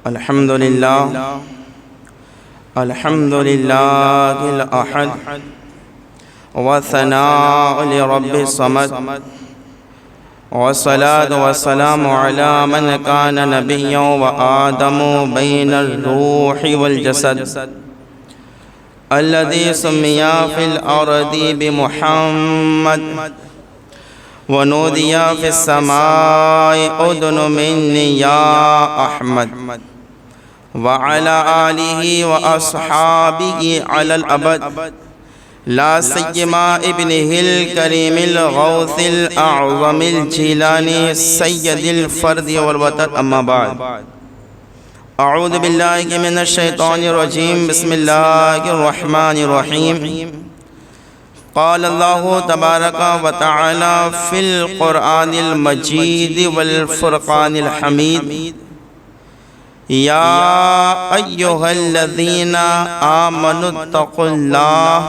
الحمد لله الحمد لله الأحد وثناء لرب الصمد والصلاة والسلام على من كان نبيا وآدم بين الروح والجسد الذي سمي في الأرض بمحمد ونودي في السماء أذن مني يا أحمد وعلى آله وأصحابه على الأبد لا سيما ابنه الكريم الغوث الأعظم الجيلاني سيد الفرد والوتر. أما بعد، أعوذ بالله من الشيطان الرجيم. بسم الله الرحمن الرحيم. قال الله تبارك وتعالى في القرآن المجيد والفرقان الحميد: يا أيها الذين آمنوا اتقوا الله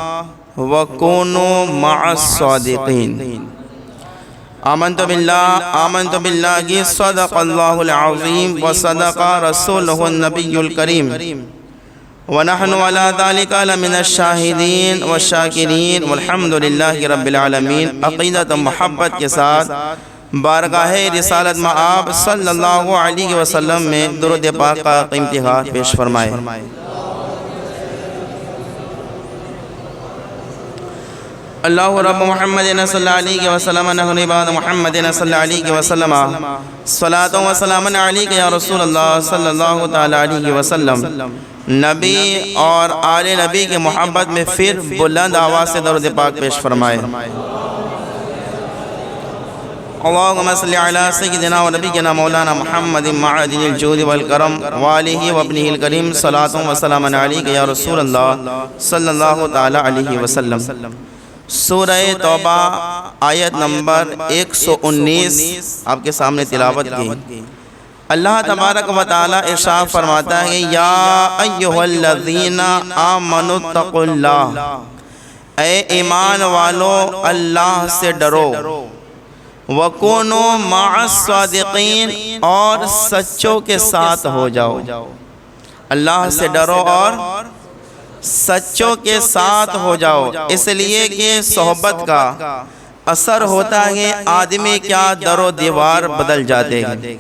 وكونوا مع الصادقين. آمنت بالله صدق الله العظيم وصدق رسوله النبي الكريم ونحن على ذلك لمن الشاہدین والشاکرین والحمد للہ رب العالمین. عقیدت و محبت کے ساتھ بارگاہ رسالت مآب صلی اللہ علیہ وسلم میں درود پاک کا قیمتی ہاتھ پیش فرمائے. اللہ رب محمد صلی اللہ علیہ وسلم نحن عباد محمد صلی اللہ علیہ وسلم صلاۃ و سلام علیک یا رسول اللہ صلی اللہ تعالی علیہ وسلم. نبی اور آل نبی کی محبت میں پھر بلند آواز سے درود پاک پیش فرمائے. اللہم صلی علی سیدنا و نبینا مولانا محمد معدن الجود والکرم والہ وابنہ الکریم صلاۃ و سلام علیک یا رسول اللہ صلی اللہ تعالی علیہ وسلم. سورہ توبہ آیت نمبر 119 آپ کے سامنے تلاوت کی. اللہ تبارک و تعالی ارشاد فرماتا ہے: یا ایھا الذین آمنوا اتقوا اللہ، اے ایمان والو اللہ سے ڈرو. وَكُونُوا مَعَ الصَّادِقِينَ، اور سچوں کے ساتھ ہو جاؤ. اللہ سے ڈرو اور سچوں کے ساتھ ہو جاؤ، اس لیے کہ صحبت کا اثر ہوتا ہے آدمی کیا در و دیوار بدل جاتے ہیں.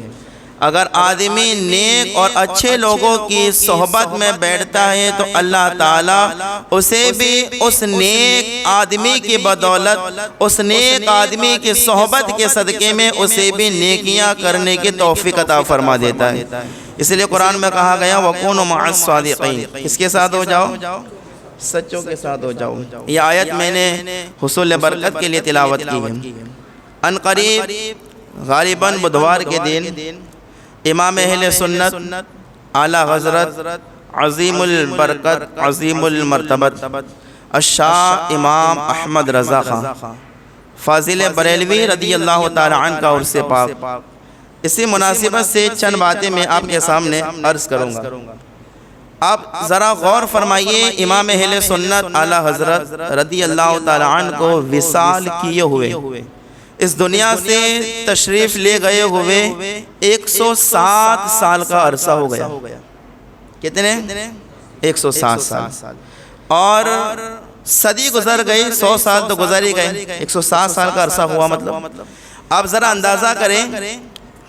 اگر آدمی نیک اور اچھے لوگوں کی صحبت میں بیٹھتا ہے تو اللہ تعالیٰ اسے بھی اس نیک آدمی کی بدولت، اس نیک آدمی کی صحبت کے صدقے میں اسے بھی نیکیاں کرنے کی توفیق عطا فرما دیتا ہے. اس لیے قرآن میں کہا گیا وَكُونُوا مَعَ الصَّادِقِينَ، کس کے ساتھ ہو جاؤ؟ سچوں کے ساتھ ہو جاؤ. یہ آیت میں نے حصول برکت کے لیے تلاوت کی ہے. ان قریب غالباً بدھوار کے دن امام اہل سنت اعلیٰ حضرت عظیم البرکت عظیم المرتبت الشاہ امام احمد رضا خان فاضل بریلوی رضی اللہ تعالی عنہ کا عرس پاک. اسی مناسبت سے چند باتیں میں آپ کے سامنے عرض کروں گا. آپ ذرا غور فرمائیے، امام اہل سنت اعلیٰ حضرت رضی اللہ تعالی عنہ کو وصال کیے ہوئے، اس دنیا سے تشریف لے گئے ہوئے 107 سال کا عرصہ ہو گیا. کتنے؟ 107 سال. اور صدی گزر گئی، 100 سال تو گزر ہی گئے، 107 سال کا عرصہ ہوا. مطلب آپ ذرا اندازہ کریں،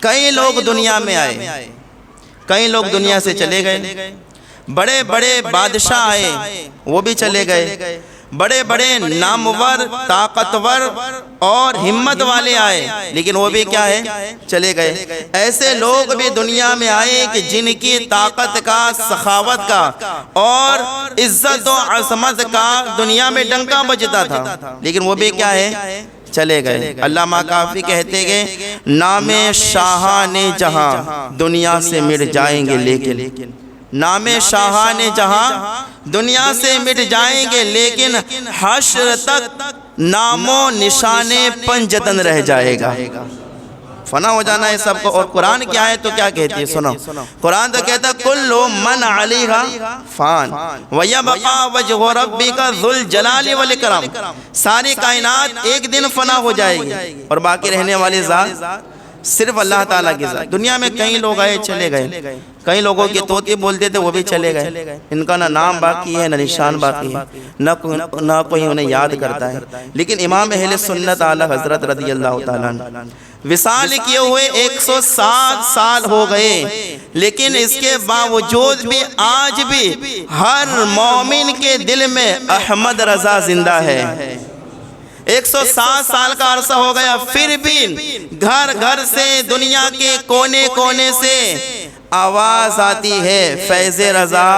کئی لوگ دنیا میں آئے، کئی لوگ دنیا سے چلے گئے. بڑے بڑے بادشاہ آئے، وہ بھی چلے گئے. بڑے بڑے نامور، طاقتور اور ہمت والے آئے، لیکن وہ بھی کیا ہے؟ چلے گئے. ایسے لوگ بھی دنیا میں آئے کہ جن کی طاقت کا، سخاوت کا اور عزت و عظمت کا دنیا میں ڈنکا بجتا تھا، لیکن وہ بھی کیا ہے؟ چلے گئے. علامہ کافی کہتے گئے نام شاہان جہاں دنیا سے مٹ جائیں گے، لیکن نام شاہان جہاں دنیا سے مٹ جائیں گے، لیکن حشر تک نام و نشان پنجتن رہ جائے گا. فنا ہو جانا ہے سب کو. اور قرآن کیا ہے تو کیا کہتی ہے؟ سنو، قرآن تو کہتا ہے کل من علیہا فان ویبقا وجہ ربک ذو الجلال والاکرام. ساری کائنات ایک دن فنا ہو جائے گی اور باقی رہنے والی ذات صرف اللہ تعالیٰ کی ذات. دنیا میں کئی لوگ آئے چلے گئے، کئی لوگوں کے طوطے بولتے تھے وہ بھی چلے گئے، ان کا نہ نام باقی ہے نہ نشان باقی ہے، نہ کوئی انہیں یاد کرتا ہے۔ لیکن امام اہل سنت اعلیٰ حضرت رضی اللہ تعالیٰ عنہ وصال کیے ہوئے 107 سال ہو گئے، لیکن اس کے باوجود بھی آج بھی ہر مومن کے دل میں احمد رضا زندہ ہے۔ 107 سال کا عرصہ ہو گیا، پھر بھی گھر گھر سے، دنیا کے کونے کونے سے آواز آتی ہے فیض رضا،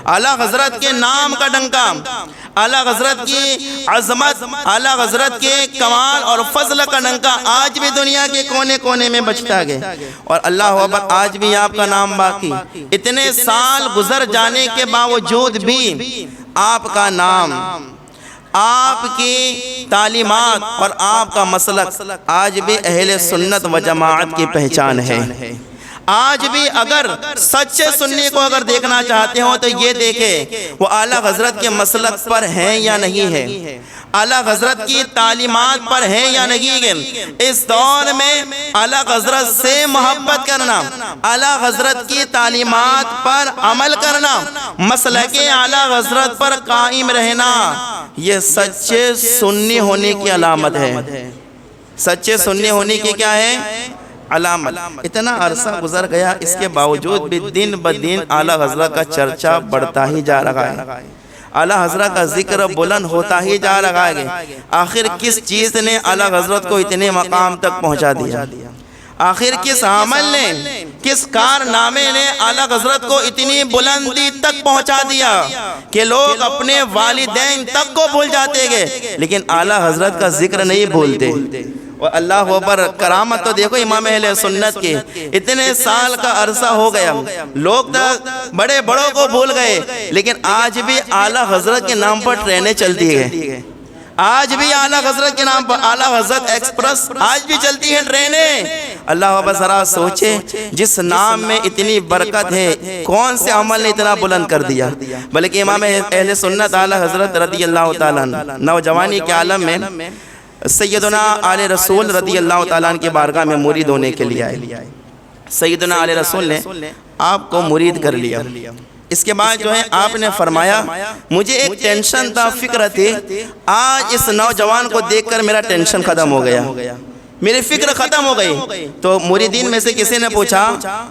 اعلیٰ حضرت کے نام کا ڈنکا، اعلیٰ حضرت کی عظمت، اعلیٰ حضرت کے کمال اور فضل کا ڈنکا آج بھی دنیا کے کونے کونے میں بجتا گیا۔ اور اللہ اکبر، آج بھی آپ کا نام باقی، اتنے سال گزر جانے کے باوجود بھی آپ کا نام، آپ کی تعلیمات اور آپ کا مسلک آج بھی اہل سنت و جماعت کی پہچان ہے۔ آج بھی اگر سچے سنی کو اگر دیکھنا چاہتے ہو تو یہ دیکھیں وہ اعلیٰ حضرت کے مسلک پر ہیں یا نہیں ہے، اعلیٰ حضرت کی تعلیمات پر ہیں یا نہیں ہے۔ اس دور میں اعلیٰ حضرت سے محبت کرنا، اعلیٰ حضرت کی تعلیمات پر عمل کرنا، مسلک اعلیٰ حضرت پر قائم رہنا، یہ سچے سنی ہونے کی علامت ہے۔ سچے سنی ہونے کی کیا ہے؟ علامت۔ اتنا عرصہ گزر گیا، اس کے باوجود بھی دن بدن اعلیٰ حضرت کا چرچا بڑھتا ہی جا رہا ہے، اعلیٰ حضرت کا ذکر بلند ہوتا ہی جا رہا ہے۔ آخر کس چیز نے اعلیٰ حضرت کو اتنے مقام تک پہنچا دیا؟ آخر کس عمل نے، کس کارنامے نے اعلیٰ حضرت کو اتنی بلندی تک پہنچا دیا کہ لوگ اپنے والدین تک کو بھول جاتے گئے لیکن اعلیٰ حضرت کا ذکر نہیں بھولتے؟ اور اللہ اکبر، کرامت تو دیکھو امام اہل سنت کی، اتنے سال کا عرصہ ہو گیا، لوگ بڑے بڑوں کو بھول گئے لیکن آج بھی اعلیٰ حضرت کے نام پر ٹرینیں چلتی ہیں، آج بھی اعلیٰ حضرت کے نام پر اعلیٰ حضرت ایکسپریس آج بھی چلتی ہیں ٹرینیں۔ اللہ اکبر، ذرا سوچے جس نام میں اتنی برکت ہے، کون سے عمل نے اتنا بلند کر دیا؟ بلکہ امام اہل سنت اعلیٰ حضرت رضی اللہ تعالیٰ عنہ نوجوانی کے عالم میں سیدنا آل رسول رضی اللہ تعالیٰ عنہ کی بارگاہ میں مرید ہونے کے لیے آئے۔ سیدنا آل رسول نے آپ کو مرید کر لیا۔ اس کے بعد جو ہے آپ نے فرمایا مجھے ایک ٹینشن تھا، فکر تھی، آج اس نوجوان کو دیکھ کر میرا ٹینشن ختم ہو گیا، میری فکر ختم ہو گئی۔ تو مریدین میں سے کسی نے پوچھا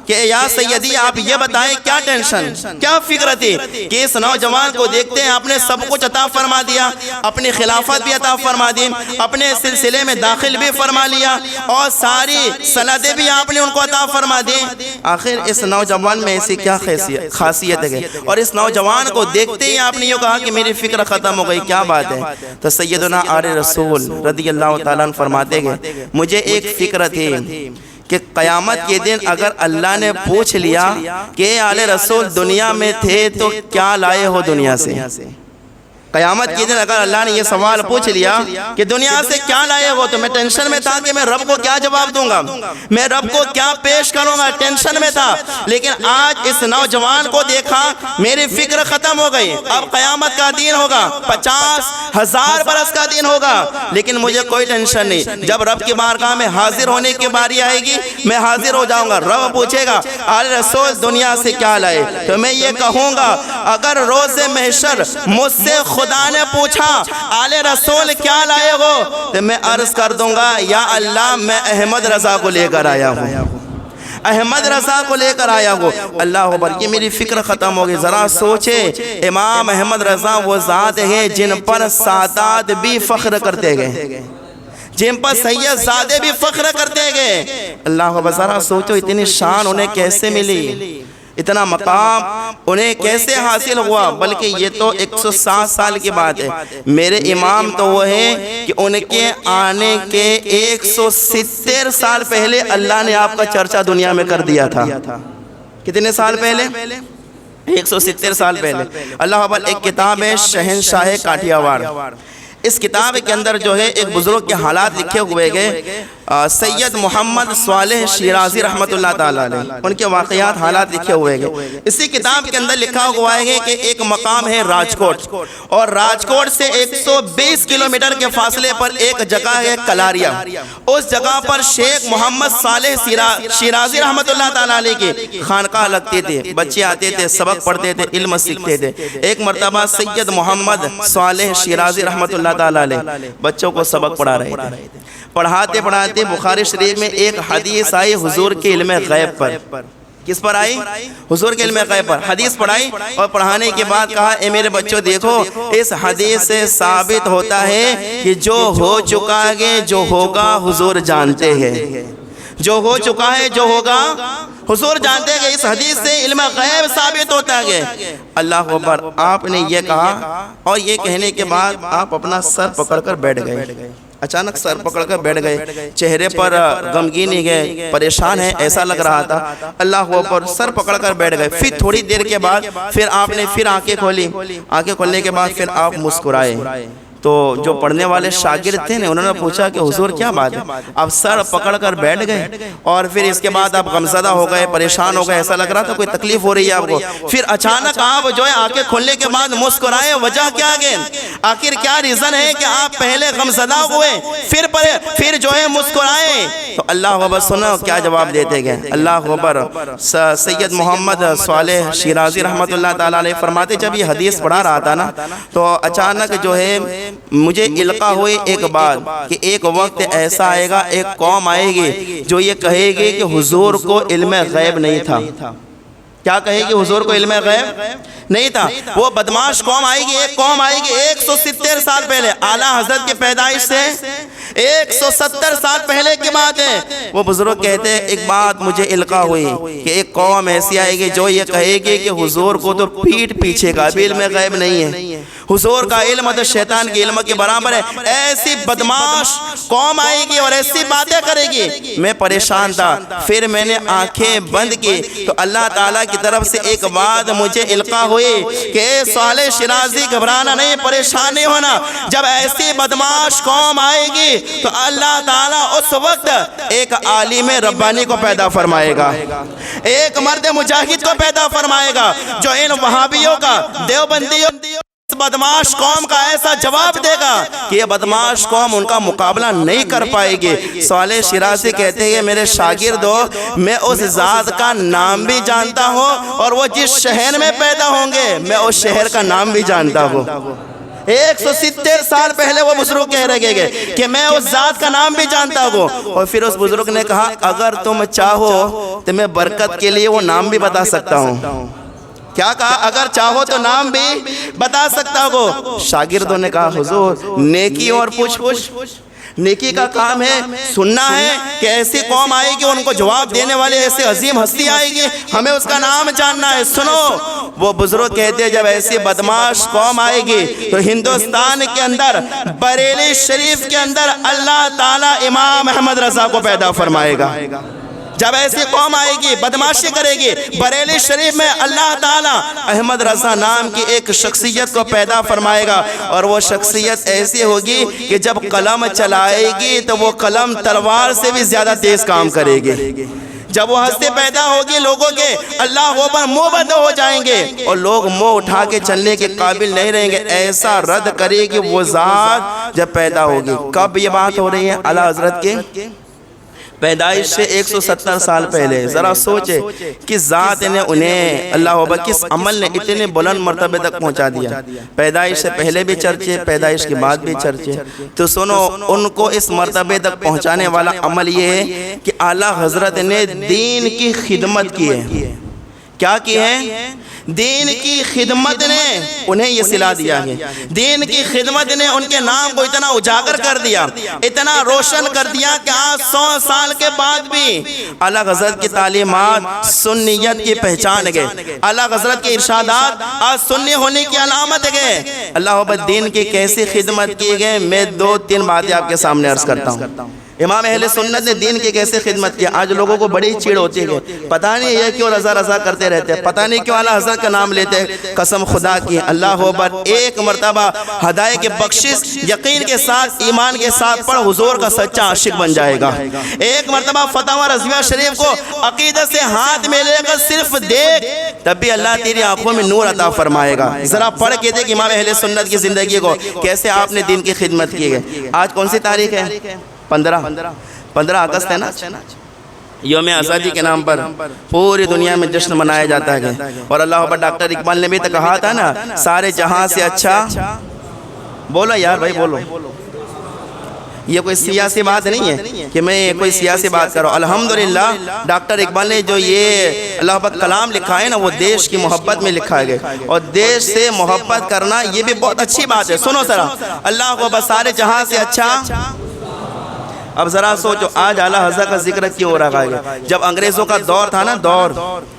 کہ یا سیدی آپ یہ بتائیں کیا ٹینشن، کیا فکر تھی کہ اس نوجوان کو دیکھتے ہیں آپ نے سب کچھ عطا فرما دیا، اپنی خلافت بھی عطا فرما دی، اپنے سلسلے میں داخل بھی فرما لیا اور ساری سندیں بھی آپ نے ان کو عطا فرما دی، آخر اس نوجوان میں ایسی کیا خاصیت ہے؟ اور اس نوجوان کو دیکھتے ہی آپ نے یہ کہا کہ میری فکر ختم ہو گئی، کیا بات ہے؟ تو سیدنا آل رسول رضی اللہ تعالیٰ عنہ فرماتے گئے مجھے ایک فکر تھی کہ قیامت کے دن اگر اللہ نے پوچھ لیا کہ آل رسول دنیا میں تھے تو کیا لائے ہو دنیا سے؟ قیامت کے دن اگر اللہ نے یہ سوال پوچھ لیا کہ دنیا سے کیا لائے ہو، تو میں ٹینشن میں تھا کہ میں رب کو کیا جواب دوں گا، میں رب کو کیا پیش کروں گا، ٹینشن میں تھا۔ لیکن آج اس نوجوان کو دیکھا، میری فکر ختم ہو گئی، اب قیامت کا دن ہوگا، 50,000 برس کا دن ہوگا، لیکن مجھے کوئی ٹینشن نہیں۔ جب رب کی بارگاہ میں حاضر ہونے کی باری آئے گی میں حاضر ہو جاؤں گا، رب پوچھے گا آل رسول دنیا سے کیا لائے، تو میں یہ کہوں گا اگر روز محشر مجھ سے خدا نے پوچھا آل رسول کیا لائے ہو تو میں عرض کر دوں گا یا اللہ میں احمد رضا کو لے کر آیا ہوں، احمد رضا کو لے کر آیا ہوں۔ اللہ اکبر، یہ میری فکر ختم ہو گئی۔ ذرا سوچے امام احمد رضا وہ ذات ہے جن پر سادات بھی فخر کرتے گئے، جن پر سید زادے بھی فخر کرتے گئے۔ اللہ اکبر، ذرا سوچو اتنی شان انہیں کیسے ملی، اتنا مقام انہیں کیسے حاصل ہوا؟ بلکہ یہ تو 107 سال کی بات ہے، میرے امام تو وہ ہیں کہ ان کے آنے کے 170 سال پہلے اللہ نے آپ کا چرچا دنیا میں کر دیا تھا۔ کتنے سال پہلے؟ 170 سال پہلے۔ اللہ اکبر، ایک کتاب ہے شہنشاہ کاٹھیاواڑ، اس کتاب کے اندر جو ہے ایک بزرگ کے حالات لکھے ہوئے گئے، سید محمد صالح شیرازی رحمۃ اللہ تعالیٰ علیہ، ان کے واقعات حالات لکھے ہوئے گئے۔ اسی کتاب کے اندر لکھا ہوا ہے کہ ایک مقام ہے راجکوٹ، اور راجکوٹ سے 120 کلومیٹر کے فاصلے پر ایک جگہ ہے کلاریا۔ اس جگہ پر شیخ محمد صالح شیرازی رحمۃ اللہ تعالیٰ علیہ کی خانقاہ لگتی تھی، بچے آتے تھے، سبق پڑھتے تھے، علم سیکھتے تھے۔ ایک مرتبہ سید محمد صالح شیرازی رحمۃ اللہ تعالیٰ علیہ بچوں کو سبق پڑھا رہے تھے۔ پڑھاتے پڑھاتے بخاری شریف میں ایک حدیث آئی حضور کے علم غیب پر۔ کس پر آئی؟ حضور کے علم غیب پر حدیث پڑھائی، اور پڑھانے کے بعد کہا اے میرے بچوں دیکھو، اس حدیث سے ثابت ہوتا ہے کہ جو ہو چکا ہے، جو ہوگا حضور جانتے ہیں، جو ہو چکا ہے، جو ہوگا حضور جانتے ہیں۔ کہ اس حدیث سے علم غیب ثابت ہوتا ہے۔ اللہ اکبر، آپ نے یہ کہا، اور یہ کہنے کے بعد آپ اپنا سر پکڑ کر بیٹھ گئے۔ اچانک سر پکڑ کر بیٹھ گئے، چہرے پر غمگینی گئے، پریشان ہے ایسا لگ رہا تھا۔ اللہ اکبر، سر پکڑ کر بیٹھ گئے۔ پھر تھوڑی دیر کے بعد پھر آپ نے پھر آنکھیں کھولی، آنکھیں کھولنے کے بعد پھر آپ مسکرائے۔ تو جو پڑھنے والے شاگرد تھے انہوں نے پوچھا کہ حضور کیا بات ہے؟ آپ سر پکڑ کر بیٹھ گئے، اور پھر اس کے بعد آپ غمزدہ ہو گئے، پریشان ہو گئے، ایسا لگ رہا تھا کوئی تکلیف ہو رہی ہے آپ کو۔ پھر اچانک آپ جو ہے آنکھیں کھولنے کے بعد مسکرائے، وجہ کیا ہے؟ آخر کیا ریزن ہے کہ آپ پہلے غمزدہ ہوئے پھر جو ہے مسکرائے؟ تو اللہ اکبر، سنو کیا جواب دیتے گئے۔ اللہ اکبر، سید محمد صالح شیرازی رحمۃ اللہ تعالیٰ علیہ فرماتے جب یہ حدیث پڑھا رہا تھا نا، تو اچانک جو ہے مجھے القا ہوئی ایک بات کہ ایک وقت ایسا آئے گا، ایک قوم آئے گی جو یہ کہے گی کہ حضور کو علم غیب نہیں تھا۔ کیا کہے گی؟ حضور کو علم غیب نہیں تھا۔ وہ بدماش قوم آئے گی، ایک قوم آئے گی 170 سال پہلے، اعلیٰ حضرت کی پیدائش سے 170 سال پہلے کی بات ہے۔ وہ بزرگ کہتے ہیں ایک بات مجھے القا ہوئی کہ ایک قوم ایسی آئے گی جو یہ کہے گی کہ حضور کو تو پیٹ پیچھے کا بھی علم غیب نہیں ہے، حضور کا علم تو شیطان کے علم کے برابر ہے۔ ایسی بدماش قوم آئے گی اور ایسی باتیں کرے گی۔ میں پریشان تھا، پھر میں نے آنکھیں بند کی تو اللہ تعالیٰ کی طرف سے ایک بات مجھے القا ہوئی کہ اے صالح شیرازی گھبرانا نہیں، پریشان نہیں ہونا۔ جب ایسی بدماش قوم آئے گی تو اللہ تعالیٰ اس وقت ایک عالم ربانی کو پیدا فرمائے گا، ایک مرد مجاہد کو پیدا فرمائے گا جو ان وہابیوں کا، دیوبندیوں بدماش قوم کا ایسا جواب دے گا کہ یہ بدماش قوم ان کا مقابلہ نہیں کر پائے گی۔ صالح شیرازی کہتے ہیں میرے شاگردو، میں اس ذات کا نام بھی جانتا ہوں، اور وہ جس شہر میں پیدا ہوں گے میں اس شہر کا نام بھی جانتا ہوں۔ 170 سال پہلے وہ بزرگ کہہ رہے گے کہ میں اس ذات کا نام بھی جانتا ہوں۔ اور پھر اس بزرگ نے کہا اگر تم چاہو تو میں برکت کے لیے وہ نام بھی بتا سکتا ہوں۔ کیا کہا؟ اگر چاہو تو نام بھی بتا سکتا ہو۔ شاگردوں نے کہا حضور نیکی اور پوچھ پوچھ، نیکی کا کام ہے، سننا ہے کہ ایسی قوم آئے گی ان کو جواب دینے والے ایسے عظیم ہستی آئے گی، ہمیں اس کا نام جاننا ہے، سنو۔ وہ بزرگ کہتے ہیں جب ایسی بدماش قوم آئے گی تو ہندوستان کے اندر بریلی شریف کے اندر اللہ تعالیٰ امام احمد رضا کو پیدا فرمائے گا۔ جب ایسی قوم آئے گی بدماشی کرے گی، بریلی شریف میں اللہ تعالیٰ احمد رضا نام کی ایک شخصیت کو پیدا فرمائے گا، اور وہ شخصیت ایسی ہوگی کہ جب قلم چلائے گی تو وہ قلم تلوار سے بھی زیادہ تیز کام کرے گی۔ جب وہ ہستی پیدا ہوگی لوگوں کے اللہ پر منہ بند ہو جائیں گے اور لوگ منہ اٹھا کے چلنے کے قابل نہیں رہیں گے، ایسا رد کرے گی وہ ذات جب پیدا ہوگی۔ کب یہ بات ہو رہی ہے؟ اعلیٰ حضرت کے پیدائش سے 170 سال پہلے۔ ذرا سوچے کس ذات نے انہیں اللہ اکبر کس عمل نے اتنے بلند مرتبے تک پہنچا دیا۔ پیدائش سے پہلے بھی چرچے، پیدائش کے بعد بھی چرچے۔ تو سنو ان کو اس مرتبے تک پہنچانے والا عمل یہ ہے کہ اعلیٰ حضرت نے دین کی خدمت کی ہے۔ کیا کی ہے؟ دین کی خدمت نے انہیں یہ صلہ دیا ہے۔ دین کی خدمت نے ان کے نام کو اتنا اجاگر کر دیا، اتنا روشن کر دیا کہ آج 100 سال کے بعد بھی اعلیٰ حضرت کی تعلیمات سنیت کی پہچان گئے، اعلیٰ حضرت کے ارشادات آج سنی ہونے کی علامت گئے۔ اللہ اکبر، دین کی کیسی خدمت کی گئے، میں 2-3 باتیں آپ کے سامنے عرض کرتا ہوں۔ امام اہل سنت نے دین کی کیسے خدمت کی. آج لوگوں کو بڑی چیڑ ہوتی ہے کہ پتہ نہیں یہ کیوں رضا رضا کرتے رہتے ہیں, پتہ نہیں کیوں اعلیٰ حضرت کا نام لیتے ہیں. قسم خدا کی, اللہ اکبر, ایک مرتبہ ہدایت کی بخشش یقین کے ساتھ ایمان کے ساتھ پڑھ, حضور کا سچا عاشق بن جائے گا. ایک مرتبہ فتاوی رضویہ شریف کو عقیدت سے ہاتھ میں لے کر صرف دیکھ, تب بھی اللہ تیری آنکھوں میں نور عطا فرمائے گا. ذرا پڑھ کے دیکھ امام اہل سنت کی زندگی کو, کیسے آپ نے دین کی خدمت کی ہے. آج کون سی تاریخ ہے؟ 15 اگست ہے نا. یوم آزادی کے نام پر پوری دنیا میں جشن منایا جاتا ہے. اور اللہ اکبر, ڈاکٹر اقبال نے بھی تو کہا تھا نا, سارے جہاں سے اچھا, بولو یار بھائی بولو. یہ کوئی سیاسی بات نہیں ہے کہ میں کوئی سیاسی بات کروں. الحمدللہ ڈاکٹر اقبال نے جو یہ اللہ اکبر کلام لکھا ہے نا, وہ دیش کی محبت میں لکھا ہے, اور دیش سے محبت کرنا یہ بھی بہت اچھی بات ہے. سنو ذرا, اللہ کو بس سارے جہاں سے اچھا. اب ذرا سوچو, آج اعلیٰ حضرت کا ذکر کیوں ہو رہا ہے؟ جب انگریزوں کا دور تھا نا, دور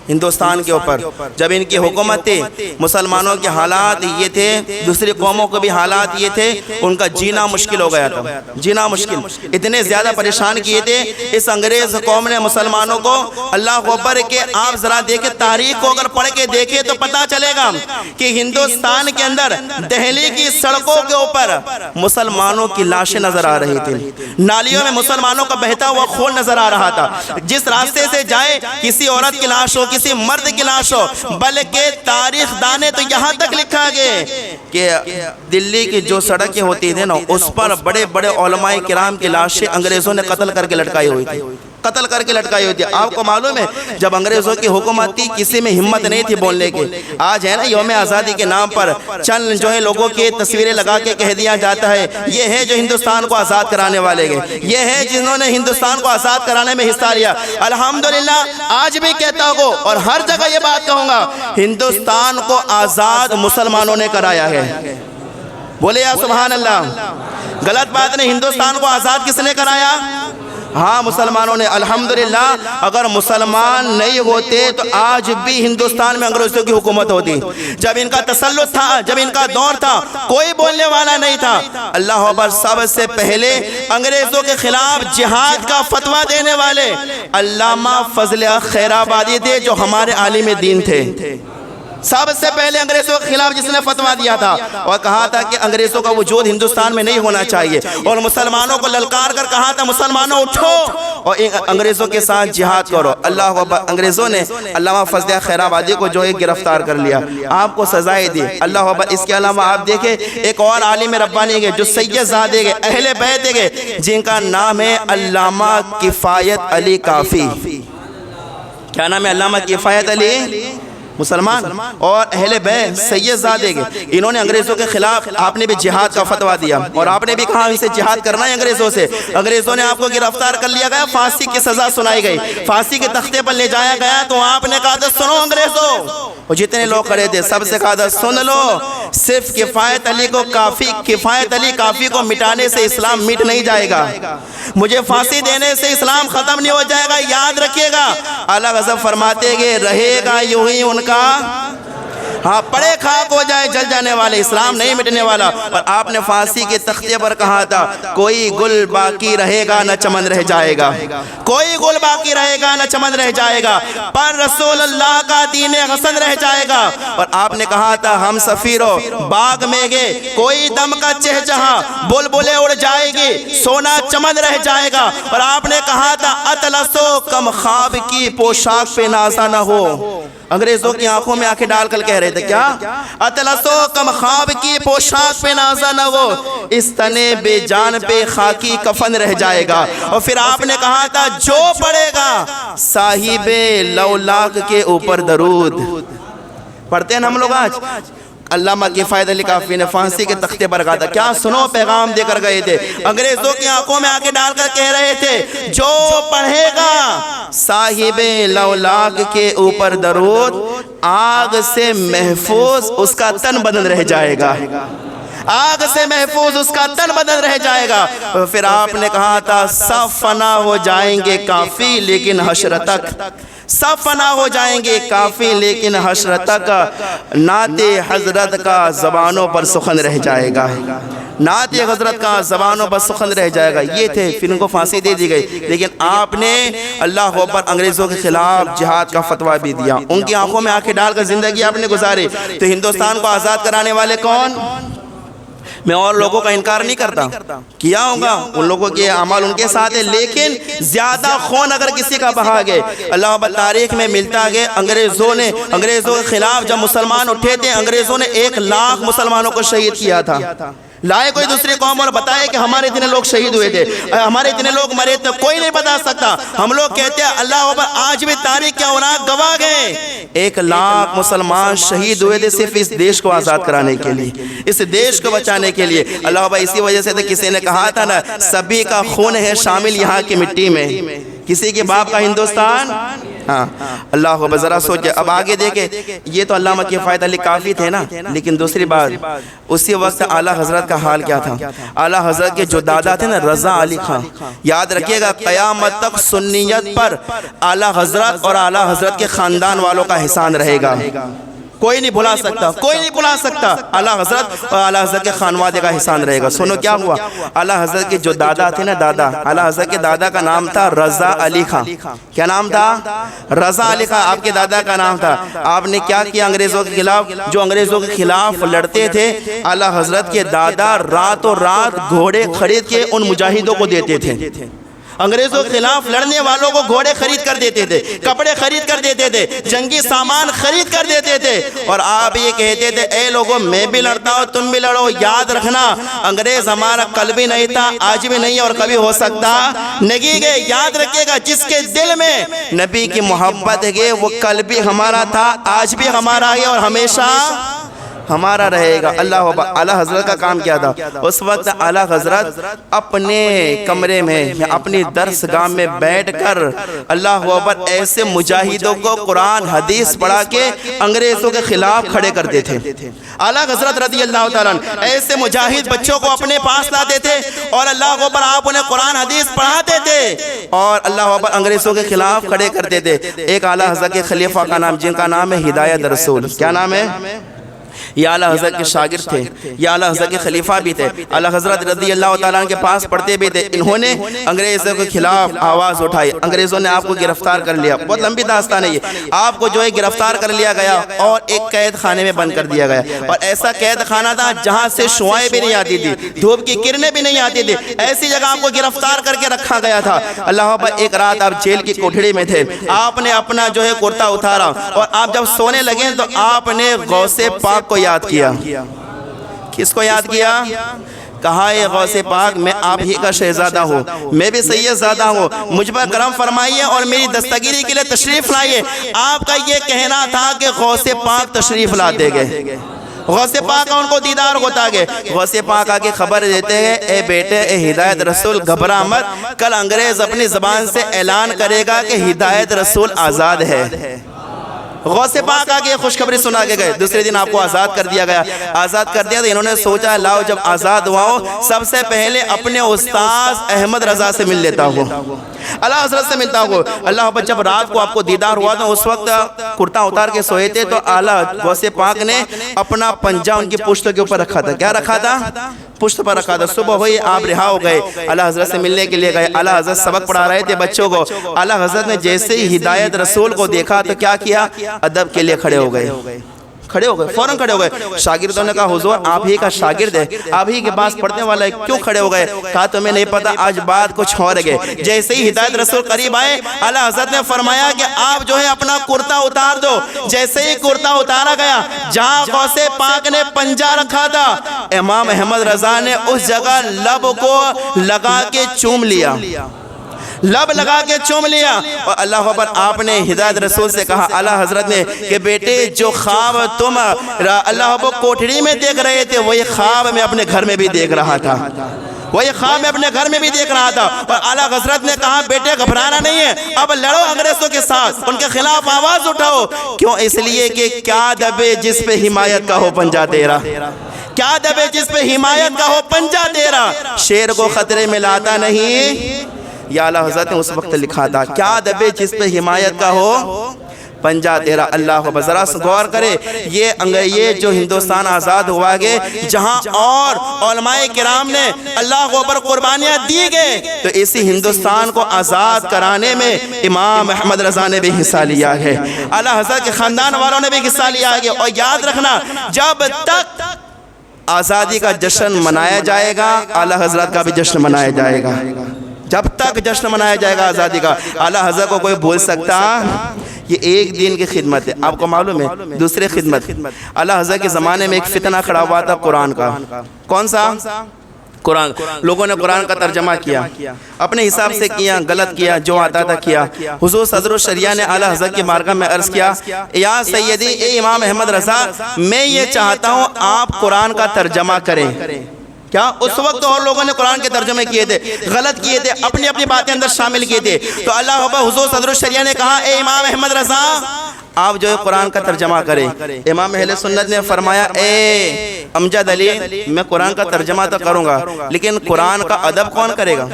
ہندوستان کے اوپر, جب ان کی حکومت تھی, مسلمانوں کے حالات یہ تھے, دوسری قوموں کے بھی حالات یہ تھے, ان کا جینا مشکل ہو گیا تھا. جینا مشکل, اتنے زیادہ پریشان کیے تھے اس انگریز قوم نے مسلمانوں کو. اللہ اکبر کہ آپ ذرا دیکھیں تاریخ کو, اگر پڑھ کے دیکھیں تو پتہ چلے گا کہ ہندوستان کے اندر دہلی کی سڑکوں کے اوپر مسلمانوں کی لاشیں نظر آ رہی تھی, نالیوں میں مسلمانوں کا بہتا ہوا خون نظر آ رہا تھا. جس راستے سے جائے کسی عورت کی لاش ہو, کسی مرد کی لاش ہو, بلکہ تاریخ دانے تو یہاں تک لکھا گیا کہ دلی کی جو سڑکیں ہوتی تھیں نا, اس پر بڑے بڑے علماء کرام کی لاشیں انگریزوں نے قتل کر کے لٹکائی ہوئی تھی, قتل کر کے لٹکائی ہوئی تھی. آپ کو معلوم ہے جب انگریزوں کی حکومت تھی کسی میں ہمت نہیں تھی بولنے کی. آج ہے نا یوم آزادی کے نام پر چند جو ہے لوگوں کی تصویریں لگا کے کہہ دیا جاتا ہے یہ ہے جو ہندوستان کو آزاد کرانے والے گئے, یہ ہے جنہوں نے ہندوستان کو آزاد کرانے میں حصہ لیا. الحمدللہ آج بھی کہتا ہوں اور ہر جگہ یہ بات کہوں گا, ہندوستان کو آزاد مسلمانوں نے کرایا ہے. بولے یا سبحان اللہ. غلط بات نہیں, ہندوستان کو آزاد کس نے کرایا؟ ہاں مسلمانوں نے. الحمدللہ اگر مسلمان نہیں ہوتے تو آج بھی ہندوستان میں انگریزوں کی حکومت ہوتی. جب ان کا تسلط تھا, جب ان کا دور تھا, کوئی بولنے والا نہیں تھا. اللہ اکبر, سب سے پہلے انگریزوں کے خلاف جہاد کا فتویٰ دینے والے علامہ فضل خیر آبادی تھے, جو ہمارے عالم دین تھے. سب سے پہلے انگریزوں کے خلاف جس نے فتویٰ دیا تھا اور کہا تھا کہ انگریزوں کا وجود ہندوستان میں نہیں ہونا چاہیے, اور مسلمانوں کو للکار کر کہا تھا مسلمانوں اٹھو اور انگریزوں کے ساتھ جہاد کرو. اللہ اکبر, انگریزوں نے علامہ فضل خیر آبادی کو جو ہے گرفتار کر لیا, آپ کو سزائیں دی. اللہ اکبر. اس کے علاوہ آپ دیکھیں ایک اور عالم ربانی گئے جو سید زادے گئے, اہل بیت گئے, جن کا نام ہے علامہ کفایت علی کافی. کیا نام ہے؟ علامہ کفایت علی مسلمان اور اہل بیت سید زادے گئے. انہوں نے انگریزوں کے خلاف, آپ نے بھی جہاد کا فتویٰ دیا اور آپ نے بھی کہا اسے جہاد کرنا ہے انگریزوں سے. انگریزوں نے آپ کو گرفتار کر لیا گیا, پھانسی کی سزا سنائی گئی, پھانسی کے تختے پر لے جایا گیا. تو آپ نے کہا تھا سنو انگریزوں, اور جتنے لوگ کھڑے تھے سب سے کہا تھا سن لو, صرف کفایت علی کو کافی, کفایت علی کافی کو مٹانے سے اسلام مٹ نہیں جائے گا, مجھے پھانسی دینے سے اسلام ختم نہیں ہو جائے گا, یاد رکھیے گا. اعلیٰ حضرت فرماتے گئے رہے گا یوں ہی ان کا, ہاں پڑے خاک ہو جائے جل جانے والے, اسلام نہیں مٹنے والا. اور آپ نے پھانسی کے تختے پر کہا تھا کوئی گل باقی رہے گا نہ چمن رہ جائے گا, کوئی گل باقی رہے گا نہ چمن رہ جائے گا, پر رسول اللہ کا دین حسن رہ جائے گا. اور آپ نے کہا تھا ہم سفیروں باغ میں گئے, کوئی دم کا چہچہا, بلبلیں اڑ جائے گی, سونا چمن رہ جائے گا. اور آپ نے کہا تھا اطلسو کم خواب کی پوشاک پہ نازا نہ ہو. انگریزوں کی آنکھوں میں آنکھیں ڈال کر کہہ رہے تھے کیا؟ اطلسو کم خواب کی پوشاک پہ نازا نہ ہو, اس تنے بے جان پہ خاکی کفن رہ جائے گا. اور پھر آپ نے کہا تھا جو پڑھے گا صاحب لولاک کے اوپر درود. پڑھتے ہیں ہم لوگ آج. علامہ کفایت علی کافی نے پھانسی کے تختے پر کہا تھا, کیا سنو پیغام دے کر گئے تھے. انگریزوں کی آنکھوں میں آنکھیں ڈال کر کہہ رہے تھے جو پڑھے گا صاحب لولاک کے اوپر درود, آگ سے محفوظ اس کا تن بدن رہ جائے گا, آگ سے محفوظ اس کا تن بدن رہ جائے گا. پھر آپ نے کہا تھا سب فنا ہو جائیں گے کافی لیکن حشر تک, سب فنا ہو جائیں گے کافی لیکن حشر تک نعت حضرت کا زبانوں پر سخن رہ جائے گا. نعت حضرت کا زبانوں پر سخن رہ جائے گا، یہ تھے، پھر ان کو پھانسی دے دی گئی، لیکن آپ نے اللہ اکبر انگریزوں کے خلاف جہاد کا فتویٰ بھی دیا، ان کی آنکھوں میں آنکھیں ڈال کر زندگی آپ نے گزاری۔ تو ہندوستان کو آزاد کرانے والے کون؟ میں اور لوگوں کا انکار نہیں کرتا، کیا ہوگا ان لوگوں کے اعمال ان کے ساتھ ہے، لیکن زیادہ خون اگر کسی کا بہا گئے، اللہ اکبر تاریخ میں ملتا گئے، انگریزوں کے خلاف جب مسلمان اٹھے تھے، انگریزوں نے 1 لاکھ مسلمانوں کو شہید کیا تھا۔ لائے کوئی دوسری قوم اور بتائے کہ ہمارے اتنے لوگ شہید ہوئے تھے، ہمارے اتنے لوگ مرے تھے، کوئی نہیں بتا سکتا۔ ہم لوگ کہتے ہیں اللہ اکبر آج بھی تاریخ کے اوراق گواہ گئے 1 لاکھ مسلمان شہید ہوئے تھے صرف اس دیش کو آزاد کرانے کے لیے، اس دیش کو بچانے کے لیے۔ اللہ اکبر اسی وجہ سے تو کسی نے کہا تھا نا، سبھی کا خون ہے شامل یہاں کی مٹی میں، کسی کے باپ کا ہندوستان۔ ہاں اللہ اکبر، ذرا سوچے۔ اب آگے دیکھیں، یہ تو علامہ کفایت علی کافی تھے نا، لیکن دوسری بات اسی وقت اعلیٰ حضرت کا حال کیا تھا؟ اعلیٰ حضرت کے جو دادا تھے نا رضا علی خان، یاد رکھیے گا قیامت تک سنیت پر اعلیٰ حضرت اور اعلیٰ حضرت کے خاندان والوں کا احسان رہے گا، کوئی نہیں بھلا سکتا، کوئی نہیں بھلا سکتا۔ اعلیٰ حضرت اور اعلیٰ حضرت کے خانوادے کا احسان رہے گا۔ سنو کیا ہوا، اعلیٰ حضرت کے جو دادا تھے نا، دادا اعلیٰ حضرت کے دادا کا نام تھا رضا علی خان۔ کیا نام تھا؟ رضا علی خان آپ کے دادا کا نام تھا۔ آپ نے کیا کیا انگریزوں کے خلاف؟ جو انگریزوں کے خلاف لڑتے تھے، اعلیٰ حضرت کے دادا راتوں رات گھوڑے خرید کے ان مجاہدوں کو دیتے تھے۔ انگریزوں کے خلاف لڑنے والوں کو گھوڑے خرید کر دیتے تھے، کپڑے خرید کر دیتے تھے، جنگی سامان خرید کر دیتے تھے، اور آپ یہ کہتے تھے اے لوگوں میں بھی لڑتا ہوں تم بھی لڑو، یاد رکھنا انگریز ہمارا کل بھی نہیں تھا، آج بھی نہیں اور کبھی ہو سکتا نہیں ہے۔ یاد رکھیے گا جس کے دل میں نبی کی محبت ہے وہ کل بھی ہمارا تھا، آج بھی ہمارا ہے اور ہمیشہ ہمارا رہے گا۔ اللہ اکبر، اعلیٰ حضرت کا کام کیا تھا؟ اس وقت اعلیٰ حضرت اپنے کمرے میں اپنی درس گاہ میں بیٹھ کر اللہ اکبر ایسے مجاہدوں کو قرآن حدیث پڑھا کے انگریزوں کے خلاف کھڑے کرتے تھے۔ اعلیٰ حضرت رضی اللہ تعالیٰ عنہ ایسے مجاہد بچوں کو اپنے پاس لاتے تھے اور اللہ اکبر آپ انہیں قرآن حدیث پڑھاتے تھے اور اللہ اکبر انگریزوں کے خلاف کھڑے کرتے تھے۔ ایک اعلیٰ حضرت کے خلیفہ کا نام، جن کا نام ہے ہدایت رسول، کیا نام ہے؟ یہ اعلیٰ حضرت کے شاگرد تھے، یہ اعلیٰ حضرت کے خلیفہ بھی تھے، اعلیٰ حضرت رضی اللہ تعالیٰ عنہ کے پاس پڑھتے بھی تھے۔ انہوں نے انگریزوں کے خلاف آواز اٹھائی، انگریزوں نے آپ کو گرفتار کر لیا، بہت لمبی داستان ہے یہ، آپ کو جو ہے گرفتار کر لیا گیا اور ایک قید خانے میں بند کر دیا گیا، اور ایسا قید خانہ تھا جہاں سے شعائیں بھی نہیں آتی تھی، دھوپ کی کرنیں بھی نہیں آتی تھی، ایسی جگہ آپ کو گرفتار کر کے رکھا گیا تھا۔ اللہ پر ایک رات آپ جیل کی کوٹھڑی میں تھے، آپ نے اپنا جو ہے کرتا اتارا اور آپ جب سونے لگے تو آپ نے غوث پاک کو یاد کیا۔ کس کو یاد کیا؟ کہا اے غوث پاک میں آپ ہی کا شہزادہ ہوں، میں بھی سید زادہ ہوں، مجھ پر کرم فرمائیے اور میری دستگیری کے لیے تشریف لائیے۔ آپ کا یہ کہنا تھا کہ غوث پاک تشریف لاتے گئے، غوث پاک ان کو دیدار ہوتا گئے، غوث پاک آگے خبر دیتے ہیں اے بیٹے اے ہدایت رسول گھبرا مت، کل انگریز اپنی زبان سے اعلان کرے گا کہ ہدایت رسول آزاد ہے۔ غوث پاک آگے خوشخبری سنا کے گئے، دوسرے دن آپ کو آزاد کر دیا گیا، آزاد کر دیا تو انہوں نے سوچا لاؤ جب آزاد ہوا ہوں سب سے پہلے اپنے استاذ احمد رضا سے مل لیتا ہوں، اللہ حضرت سے ملتا ہوں۔ اللہ پر جب رات کو آپ کو دیدار ہوا تو اس وقت کرتا اتار کے سوئے تھے تو اعلیٰ غوث پاک نے اپنا پنجہ ان کی پشت کے اوپر رکھا تھا، کیا رکھا تھا؟ پشت پر رکھا تھا۔ صبح ہوئی آپ رہا ہو گئے، اللہ حضرت سے ملنے کے لیے گئے، اللہ حضرت سبق پڑھا رہے تھے بچوں کو، اللہ حضرت نے جیسے ہی ہدایت رسول کو دیکھا تو کیا کیا؟ ادب کے لیے کھڑے ہو گئے، فوراً کھڑے ہو گئے۔ شاگردوں نے کہا حضور آپ ہی کا شاگرد ہے، آپ ہی کے پاس پڑھنے والا ہے، کیوں کھڑے ہو گئے؟ کہا تمہیں نہیں پتا آج بات کچھ اور گئے۔ جیسے ہی ہدایت رسول قریب آئے اعلیٰ حضرت نے فرمایا کہ آپ جو ہے اپنا کرتا اتار دو۔ جیسے ہی کرتا اتارا گیا جہاں غوث پاک نے پنجہ رکھا تھا امام احمد رضا نے اس جگہ لب کو لگا کے چوم لیا، لب لگا کے چوم لیا، اور اللہ اکبر آپ نے ہدایت رسول سے کہا اعلیٰ حضرت نے کہ بیٹے جو خواب تم اللہ اکبر کوٹھڑی میں دیکھ رہے تھے وہی خواب میں اپنے گھر میں بھی دیکھ رہا تھا، وہی خواب میں اپنے گھر میں بھی دیکھ رہا تھا۔ اور اعلیٰ حضرت نے کہا بیٹے گھبرانا نہیں ہے، اب لڑو انگریزوں کے ساتھ، ان کے خلاف آواز اٹھاؤ۔ کیوں؟ اس لیے کہ کیا دبے جس پہ حمایت کا ہو پنجہ تیرا، کیا دبے جس پہ حمایت کا ہو پنجہ تیرا، شیر کو خطرے میں لاتا نہیں، یا اعلیٰ حضرت نے اس وقت لکھا تھا کیا دبے جس پہ حمایت کا ہو پنجہ تیرا اللہ کو ذرا غور کرے. یہ جو ہندوستان آزاد ہوا گے جہاں اور علماء کرام نے اللہ کو پر قربانیاں دی گئے تو اسی ہندوستان کو آزاد کرانے میں امام احمد رضا نے بھی حصہ لیا ہے, اعلیٰ حضرت کے خاندان والوں نے بھی حصہ لیا ہے. اور یاد رکھنا جب تک آزادی کا جشن منایا جائے گا اعلیٰ حضرت کا بھی جشن منایا جائے گا. جب تک جشن منایا جائے گا آزادی کا, اعلیٰ حضرت کو کوئی بھول سکتا؟ یہ ایک دین کی خدمت ہے. آپ کو معلوم ہے دوسری خدمت, اعلیٰ حضرت کے زمانے میں ایک فتنہ کھڑا ہوا تھا قرآن کا. کون سا؟ قرآن. لوگوں نے قرآن کا ترجمہ کیا, اپنے حساب سے کیا, غلط کیا, جو آتا تھا کیا. حضور صدر الشریعہ نے اعلیٰ حضرت کی بارگاہ میں عرض کیا, یا سیدی اے امام احمد رضا, میں یہ چاہتا ہوں آپ قرآن کا ترجمہ کریں. کیا اس وقت اور لوگوں نے قرآن کے ترجمے کیے تھے, غلط کیے تھے, اپنی اپنی باتیں اندر شامل کیے تھے. تو اللہ اکبر, حضور صدر الشریعہ نے کہا اے امام احمد رضا آپ جو ہے قرآن کا ترجمہ کریں. امام اہل سنت نے فرمایا اے امجد علی, میں قرآن کا ترجمہ تو کروں گا لیکن قرآن کا ادب کون کرے گا؟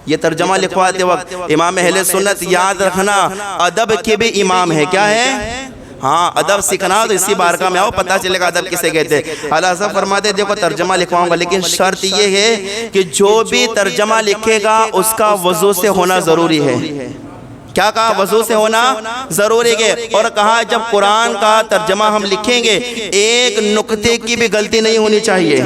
یہ ترجمہ لکھواتے وقت امام اہل سنت, یاد رکھنا ادب کے بھی امام ہے. کیا ہے؟ ہاں, ادب سیکھنا تو اسی بارگاہ میں آؤ, پتہ چلے گا ادب کسے کہتے ہیں. اعلیٰ حضرت فرماتے دیکھو ترجمہ لکھواؤں گا لیکن شرط یہ ہے کہ جو بھی ترجمہ لکھے گا اس کا وضو سے ہونا ضروری ہے. کیا کہا؟ وضو سے ہونا ضروری ہے. اور کہا جب قرآن کا ترجمہ ہم لکھیں گے ایک نقطے کی بھی غلطی نہیں ہونی چاہیے,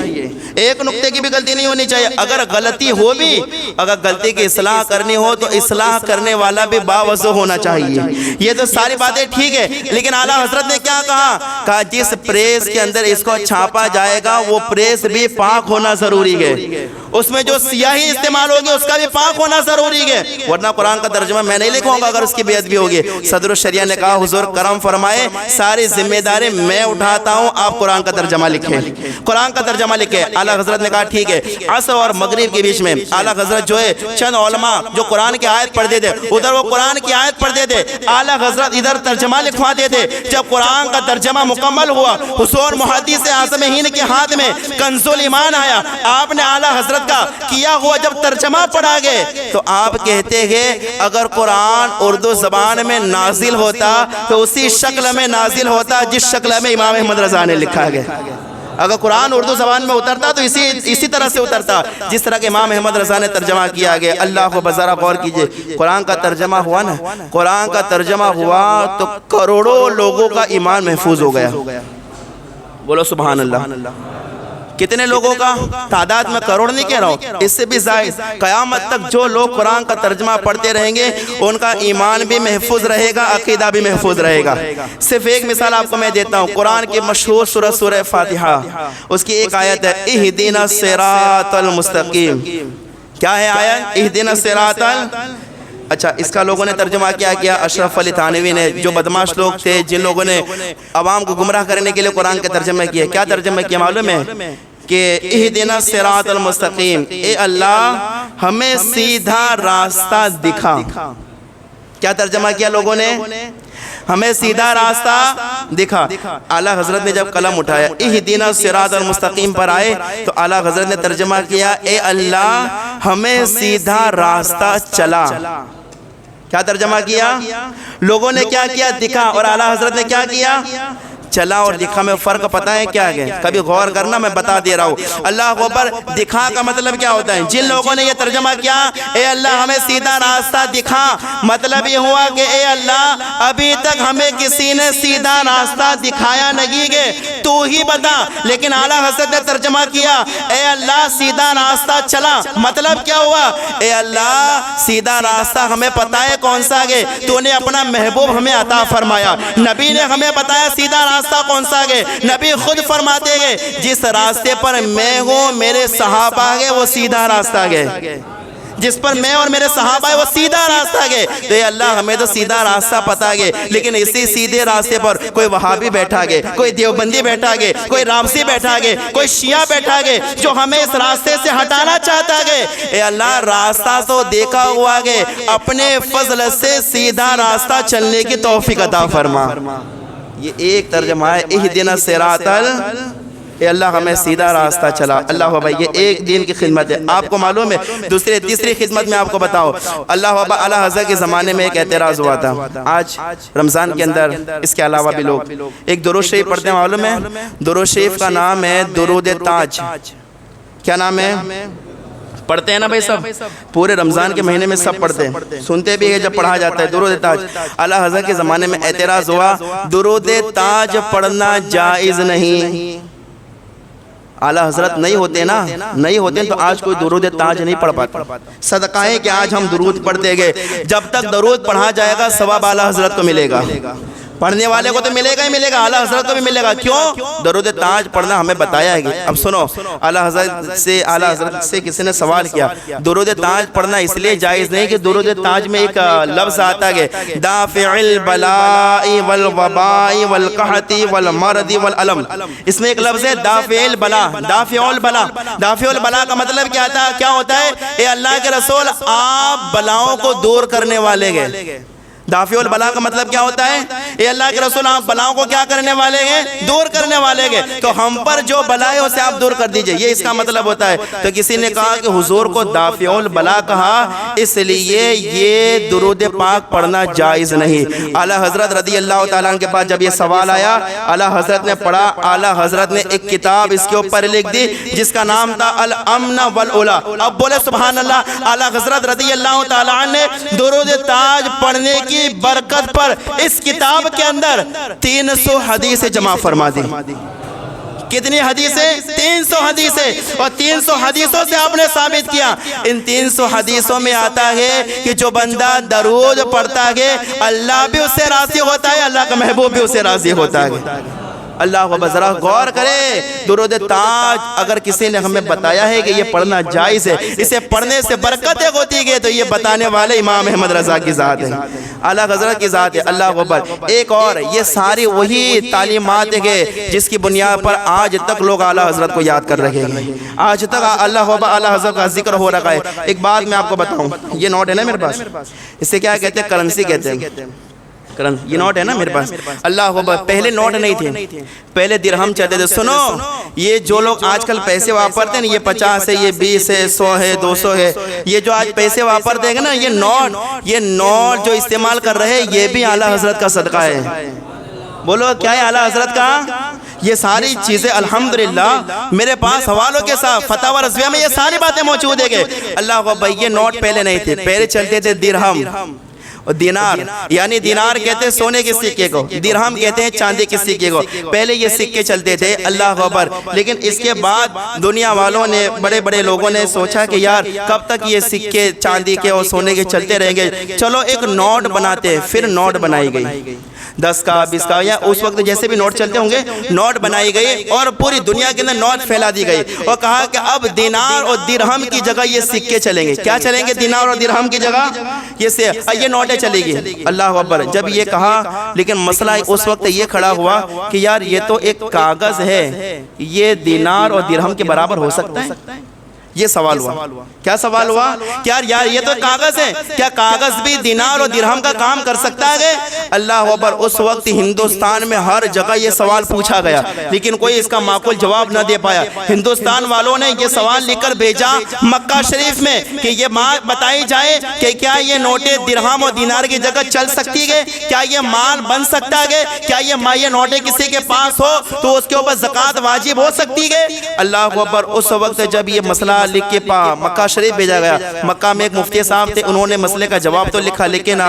ایک نقطے کی بھی غلطی نہیں ہونی چاہیے. اگر غلطی ہو بھی, اگر غلطی کی اصلاح کرنی ہو تو اصلاح کرنے والا بھی باوضو ہونا چاہیے. یہ تو ساری باتیں ٹھیک ہے لیکن اعلیٰ حضرت نے کیا کہا؟ کہا جس پریس کے اندر اس کو چھاپا جائے گا وہ پریس بھی پاک ہونا ضروری ہے, اس میں جو سیاہی استعمال ہوگی اس کا بھی پاک ہونا ضروری ہے, ورنہ قرآن کا ترجمہ میں نہیں لکھوں گا اگر اس کی بے ادبی ہوگی. صدر الشریعہ نے کہا حضور کرم فرمائے, ساری ذمہ داری میں اٹھاتا ہوں, آپ قرآن کا ترجمہ لکھیں, قرآن کا ترجمہ لکھیں. اعلیٰ حضرت نے کہا ٹھیک ہے. عصر اور مغرب کے بیچ میں اعلیٰ حضرت جو ہے چند علماء جو قرآن کی آیت پڑھتے تھے ادھر وہ قرآن کی آیت پڑھتے تھے, اعلیٰ حضرت ادھر ترجمہ لکھواتے تھے. جب قرآن کا ترجمہ مکمل ہوا حضور محدث اعظم ہند کے ہاتھ میں کنز الایمان آیا, آپ نے اعلیٰ حضرت کا کیا ہوا جب ترجمہ پڑھا گئے تو آپ کہتے ہیں اگر قرآن اردو زبان میں نازل ہوتا تو اسی شکل میں نازل ہوتا جس شکل میں امام احمد رضا نے لکھا گیا. اگر قرآن اردو زبان میں اترتا تو اسی طرح سے اترتا جس طرح کہ امام احمد رضا نے ترجمہ کیا گیا. اللہ کو بذرا غور کیجئے, قرآن کا ترجمہ ہوا نا, قرآن کا ترجمہ ہوا تو کروڑوں لوگوں کا ایمان محفوظ ہو گیا. بولو سبحان اللہ. کتنے لوگوں کا؟ تعداد میں کروڑ نہیں کہہ رہا ہوں, اس سے بھی زائد. قیامت تک جو لوگ قرآن کا ترجمہ پڑھتے رہیں گے ان کا ایمان بھی محفوظ رہے گا, عقیدہ بھی محفوظ رہے گا. صرف ایک مثال آپ کو میں دیتا ہوں. قرآن کی مشہور سورۃ سورہ فاتحہ, اس کی ایک آیت ہے اہدنا الصراط المستقیم. کیا ہے آیت؟ اہدنا الصراط. اچھا, اس کا لوگوں نے ترجمہ کیا اشرف علی تھانوی نے, جو بدماش لوگ تھے جن لوگوں نے عوام کو گمراہ کرنے کے لیے قرآن کا ترجمہ کیا. کیا ترجمہ کیا معلوم ہے؟ کہ اہدنا الصراط المستقیم, اے اللہ ہمیں سیدھا راستہ دکھا. کیا ترجمہ کیا لوگوں نے؟ ہمیں سیدھا راستہ دکھا. اعلیٰ حضرت نے جب قلم اٹھایا اہدنا الصراط المستقیم پر آئے تو اعلیٰ حضرت نے ترجمہ کیا اے اللہ ہمیں سیدھا راستہ چلا. کیا ترجمہ کیا؟ لوگوں نے کیا کیا؟ دکھا. اور اعلیٰ حضرت نے کیا کیا؟ چلا اور دکھا میں فرق پتہ ہے کیا ہے؟ کبھی غور کرنا, میں بتا دے رہا ہوں. اللہ اکبر, دکھا کا مطلب کیا ہوتا ہے؟ جن لوگوں نے یہ ترجمہ کیا اے اللہ ہمیں سیدھا راستہ دکھا, مطلب یہ ہوا کہ اے اللہ ابھی تک ہمیں کسی نے سیدھا راستہ دکھایا نہیں ہے, تو ہی بتا. لیکن اعلیٰ حضرت نے ترجمہ کیا اے اللہ سیدھا راستہ چلا, مطلب کیا ہوا؟ اے اللہ سیدھا راستہ ہمیں پتہ ہے کون سا ہے, تو نے اپنا محبوب ہمیں عطا فرمایا. نبی نے ہمیں بتایا سیدھا راستہ کون سا ہے. نبی خود فرماتے ہیں جس راستے پر میں ہوں میرے صحابہ ہے وہ سیدھا راستہ ہے, جس پر میں اور میرے صحابہ ہے وہ سیدھا راستہ ہے. تو اے اللہ ہمیں تو سیدھا راستہ پتہ ہے, لیکن اسی سیدھے راستے پر کوئی وہابی بیٹھا ہے, کوئی دیوبندی بیٹھا ہے, کوئی رابسی بیٹھا ہے, کوئی شیعہ بیٹھا ہے جو ہمیں اس راستے سے ہٹانا چاہتا ہے. اے اللہ راستہ تو دیکھا ہوا ہے, اپنے فضل سے سیدھا راستہ چلنے کی توفیق عطا فرما. یہ ایک ترجمہ ہے اہدنا الصراط اے اللہ ہمیں سیدھا راستہ چلا۔ اللہ بھائی یہ ایک دین کی خدمت ہے۔ آپ کو معلوم ہے دوسری تیسری خدمت میں آپ کو بتاؤ، اللہ اعلیٰ حضرت کے زمانے میں ایک اعتراض ہوا تھا۔ آج رمضان کے اندر اس کے علاوہ بھی لوگ ایک درود شریف پڑھتے ہیں، معلوم ہے درود شریف کا نام ہے درود تاج۔ کیا نام ہے؟ پڑھتے ہیں نا بھائی سب، پورے رمضان کے مہینے میں سب پڑھتے ہیں، سنتے بھی ہے جب پڑھا جاتا ہے درود تاج۔ اعلیٰ حضرت کے زمانے میں اعتراض ہوا درود تاج پڑھنا جائز نہیں۔ اعلیٰ حضرت نہیں ہوتے نا، نہیں ہوتے تو آج کوئی درود تاج نہیں پڑھ پاتا۔ صدقہ ہے کہ آج ہم درود پڑھتے گئے، جب تک درود پڑھا جائے گا ثواب اعلیٰ حضرت کو ملے گا، پڑھنے والے کو تو ملے گا ہی ملے گا، اعلیٰ حضرت کو بھی ملے گا۔ کیوں؟ درود تاج پڑھنا ہمیں بتایا ہے۔ اب سنو، اعلیٰ حضرت سے کسی نے سوال کیا درود تاج پڑھنا اس لیے جائز نہیں کہ درود تاج میں ایک لفظ آتا ہے دافع البلاء والوباء والقحط والمرض والالم، اس میں ایک لفظ ہے دافع البلاء۔ دافع البلاء، دافع البلاء کا مطلب کیا ہوتا ہے؟ اے اللہ کے رسول آپ بلاؤں کو دور کرنے والے گئے۔ دافع البلاء کا مطلب کیا ہوتا ہے؟ اے اللہ کے رسول آپ بلاؤں کو کیا کرنے والے ہیں؟ دور کرنے والے گے، تو ہم پر جو بلا ہے اسے آپ دور کر دیجئے، یہ اس کا مطلب ہوتا ہے۔ تو کسی نے کہا کہ حضور کو دافع البلاء کہا اس لیے یہ درود پاک پڑھنا جائز نہیں۔ اعلیٰ حضرت رضی اللہ تعالیٰ عنہ کے پاس جب یہ سوال آیا اعلیٰ حضرت نے پڑھا، اعلیٰ حضرت نے ایک کتاب اس کے اوپر لکھ دی جس کا نام تھا الامن والعلا۔ اب بولے سبحان اللہ۔ اعلیٰ حضرت رضی اللہ تعالیٰ عنہ نے درود تاج پڑھنے کی برکت پر اس کتاب کے اندر 300 حدیثیں جمع فرما دی۔ کتنی حدیثیں؟ 300 حدیثیں، اور 300 حدیثوں سے آپ نے ثابت کیا۔ ان 300 حدیثوں میں آتا ہے کہ جو بندہ درود پڑھتا ہے اللہ بھی اس سے راضی ہوتا ہے، اللہ کا محبوب بھی اس سے راضی ہوتا ہے۔ اللہ کو ذرا غور کرے، درود تاج اگر کسی نے ہمیں بتایا ہے کہ یہ پڑھنا جائز ہے، اسے پڑھنے سے برکتیں ہوتی گئی، تو یہ بتانے والے امام احمد رضا کی ذات ہے، اعلیٰ حضرت کی ذات ہے۔ اللہ اکبر۔ ایک اور، یہ ساری وہی تعلیمات ہے جس کی بنیاد پر آج تک لوگ اعلیٰ حضرت کو یاد کر رہے ہیں، آج تک اعلیٰ حضرت کا ذکر ہو رہا ہے۔ ایک بات میں آپ کو بتاؤں، یہ نوٹ ہے نا میرے پاس، اسے کیا کہتے ہیں؟ کرنسی کہتے ہیں۔ یہ نوٹ ہے نا میرے پاس، اللہ اکبر۔ پہلے نوٹ نہیں تھے، پہلے درہم چلتے تھے۔ سنو، یہ جو لوگ آج کل پیسے واپرتے ہیں، یہ 50 ہے، یہ 20 ہے، 100 ہے، 200 ہے، یہ جو آج پیسے واپرتے ہیں نا، یہ نوٹ جو استعمال کر رہے ہیں یہ بھی اعلیٰ حضرت کا صدقہ ہے۔ بولو کیا ہے اعلیٰ حضرت کا؟ یہ ساری چیزیں الحمدللہ میرے پاس حوالوں کے ساتھ فتاوی رضویہ میں یہ ساری باتیں موجود ہیں کہ اللہ اکبر۔ یہ نوٹ پہلے نہیں تھے، پہلے چلتے تھے درہم اور دینار، یعنی دینار کہتے ہیں سونے کے سکے کو، درہم کہتے ہیں چاندی کے سکے کو۔ پہلے یہ سکے چلتے تھے، اللہ اکبر۔ لیکن اس کے بعد دنیا والوں نے، بڑے بڑے لوگوں نے سوچا کہ یار کب تک یہ سکے چاندی کے اور سونے کے چلتے رہیں گے، چلو ایک نوٹ بناتے۔ پھر نوٹ بنائی گئی 10 کا 20 کا، یا اس وقت جیسے بھی نوٹ چلتے ہوں گے، نوٹ بنائی گئی اور پوری دنیا کے اندر نوٹ پھیلا دی گئی، اور کہا کہ اب دینار اور درہم کی جگہ یہ سکے چلیں گے۔ کیا چلیں گے؟ دینار اور درہم کی جگہ یہ نوٹیں چلے گی۔ اللہ اکبر۔ جب یہ کہا، لیکن مسئلہ اس وقت یہ کھڑا ہوا کہ یار یہ تو ایک کاغذ ہے، یہ دینار اور درہم کے برابر ہو سکتا ہے؟ یہ سوال ہوا۔ کیا سوال ہوا؟ کیا یار یہ تو کاغذ ہے، کیا کاغذ بھی دینار اور درہم کا کام کر سکتا ہے؟ اللہ اکبر۔ اس وقت ہندوستان میں ہر جگہ یہ سوال پوچھا گیا، لیکن کوئی اس کا معقول جواب نہ دے پایا۔ ہندوستان والوں نے یہ سوال لکھ کر بھیجا مکہ شریف میں کہ یہ بات بتائی جائے کہ کیا یہ نوٹیں درہم اور دینار کی جگہ چل سکتی ہے؟ کیا یہ مال بن سکتا ہے؟ کیا یہ نوٹیں کسی کے پاس ہو تو اس کے اوپر زکوٰۃ واجب ہو سکتی ہے؟ اللہ اکبر۔ اس وقت جب یہ مسئلہ لکھ کے مکہ شریف بھیجا گیا، مکہ میں ایک مفتی صاحب تھے، انہوں نے مسئلے کا جواب تو لکھا، لیکن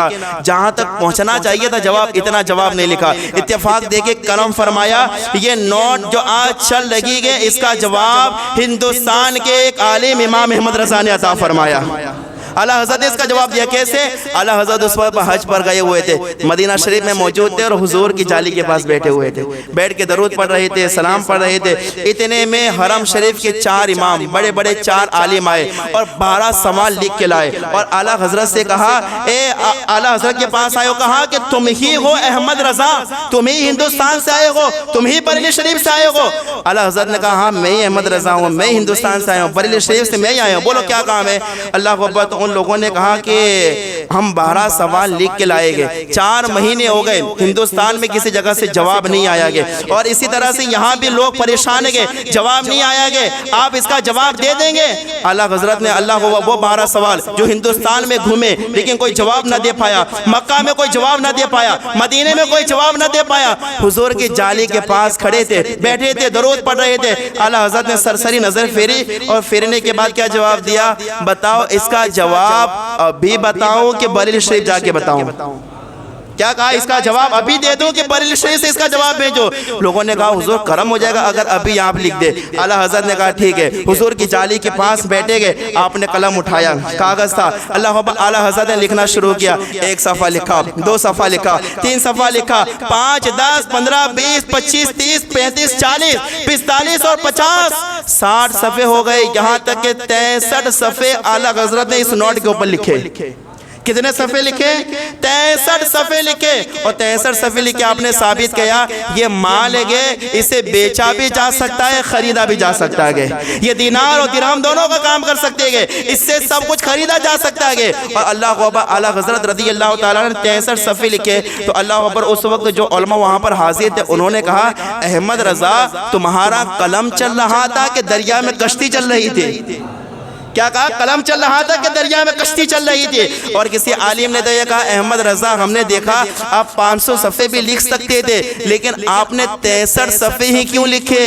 جہاں تک پہنچنا چاہیے تھا جواب، اتنا جواب نہیں لکھا۔ اتفاق دے کے قلم فرمایا، یہ نوٹ جو آج چل رہی ہے اس کا جواب ہندوستان کے ایک عالم امام احمد رضا نے عطا فرمایا۔ اعلیٰ حضرت نے اس کا جواب دیا۔ کیسے؟ اعلیٰ حضرت اس وقت حج پر گئے ہوئے تھے، مدینہ شریف میں موجود تھے اور حضور کی جالی کے پاس بیٹھے ہوئے تھے، بیٹھ کے درود پڑھ رہے تھے، سلام پڑھ رہے تھے۔ اتنے میں حرم شریف کے 4 امام، بڑے بڑے 4 عالم آئے اور 12 سوال لکھ کے لائے، اور اعلیٰ حضرت سے کہا، اعلیٰ حضرت کے پاس آئے، کہا کہ تم ہی ہو احمد رضا، تم ہی ہندوستان سے آئے ہو، تم ہی بریلی شریف سے آئے ہو؟ اعلیٰ حضرت نے کہا ہاں میں ہی احمد رضا ہوں، میں ہندوستان سے آیا ہوں، بریلی شریف سے میں ہی آیا ہوں، بولو کیا کام ہے؟ اللہ کو ان لوگوں نے کہا کہ ہم 12 سوال لکھ کے لائے گے، 4 مہینے ہو گئے ہندوستان میں کسی جگہ سے جواب نہیں آیا گے، اور اسی طرح سے یہاں بھی لوگ پریشان ہیں، جواب نہیں آیا گے، آپ اس کا جواب دے دیں گے؟ اعلیٰ حضرت نے وہ 12 سوال جو ہندوستان میں گھومے لیکن کوئی جواب نہ دے پایا، مکہ میں کوئی جواب نہ دے پایا، مدینے میں کوئی جواب نہ دے پایا، حضور کی جالی کے پاس کھڑے تھے، بیٹھے تھے، درود پڑھ رہے تھے، اعلیٰ حضرت نے سرسری نظر پھیری اور پھیرنے کے بعد کیا جواب دیا؟ بتاؤ اس کا جواب ابھی بتاؤں کہ بریلی شریف جا کے بتاؤں؟ کیا کہا؟ اس کا جواب ابھی دے دوں کہ بریلی شریف سے اس کا جواب بھیجو؟ لوگوں نے کہا حضور کرم ہو جائے گا اگر ابھی آپ لکھ دے۔ اعلیٰ حضرت نے کہا ٹھیک ہے، حضور کی جالی کے پاس بیٹھے گئے، آپ نے قلم اٹھایا، کاغذ تھا، اعلیٰ حضرت نے لکھنا شروع کیا، 1 صفحہ لکھا، 2 صفحہ لکھا، 3 صفحہ لکھا، 5 10 15 20 25 30 35 40 45 اور 50 60 صفحے ہو گئے، یہاں تک کہ 63 صفحے اعلیٰ حضرت نے اس نوٹ کے اوپر لکھے۔ کتنے صفحے لکھے؟ 63 صفحے لکھے، اور 63 صفحے لکھے آپ نے ثابت کیا یہ مال ہے، اسے بیچا بھی جا سکتا ہے، خریدا بھی جا سکتا ہے، یہ دینار اور درہم دونوں کا کام کر سکتے ہیں، اس سے سب کچھ خریدا جا سکتا ہے۔ اور اللہ اکبر، اعلیٰ حضرت رضی اللہ تعالیٰ نے 63 صفحے لکھے تو اللہ اکبر، اس وقت جو علماء وہاں پر حاضر تھے انہوں نے کہا احمد رضا تمہارا قلم چل رہا تھا کہ دریا میں کشتی چل رہی تھی؟ کیا کہا؟ قلم چل رہا تھا کہ دریا میں کشتی چل رہی تھی؟ اور کسی عالم نے تو یہ کہا احمد رضا ہم نے دیکھا آپ 500 صفحے بھی لکھ سکتے تھے لیکن آپ نے 63 صفحے ہی کیوں لکھے؟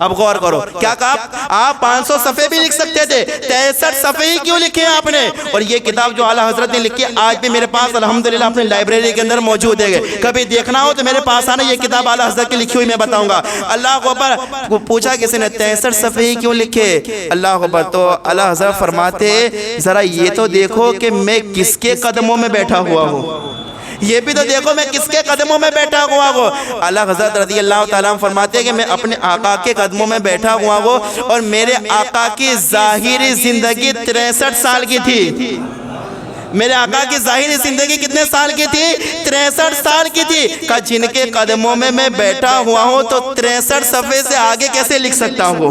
اب غور کرو، کیا کہا؟ آپ 500 صفحے بھی لکھ سکتے تھے، 63 صفحے ہی کیوں لکھے آپ نے؟ اور یہ کتاب جو اعلیٰ حضرت نے لکھی آج بھی میرے پاس الحمدللہ اپنی لائبریری کے اندر موجود ہے، کبھی دیکھنا ہو تو میرے پاس آنا، یہ کتاب اعلیٰ حضرت کی لکھی ہوئی میں بتاؤں گا۔ اللہ کو اوپر پوچھا کسی نے 63 صفحے ہی کیوں لکھے؟ اللہ کو اوپر تو اعلیٰ حضرت فرماتے ذرا یہ تو دیکھو کہ میں کس کے قدموں میں بیٹھا ہوا ہوں، یہ بھی تو دیکھو میں کس کے قدموں میں بیٹھا ہوا ہوں۔ اعلیٰ حضرت رضی اللہ تعالیٰ عنہ فرماتے ہیں کہ میں اپنے آقا کے قدموں میں بیٹھا ہوا ہوں، اور میرے آقا کی ظاہری زندگی 63 سال کی تھی۔ میرے آقا کی ظاہری زندگی کتنے سال کی تھی؟ 63 سال کی تھی۔ کہ جن کے قدموں میں میں بیٹھا ہوا ہوں تو 63 صفحے سے آگے کیسے لکھ سکتا ہوں؟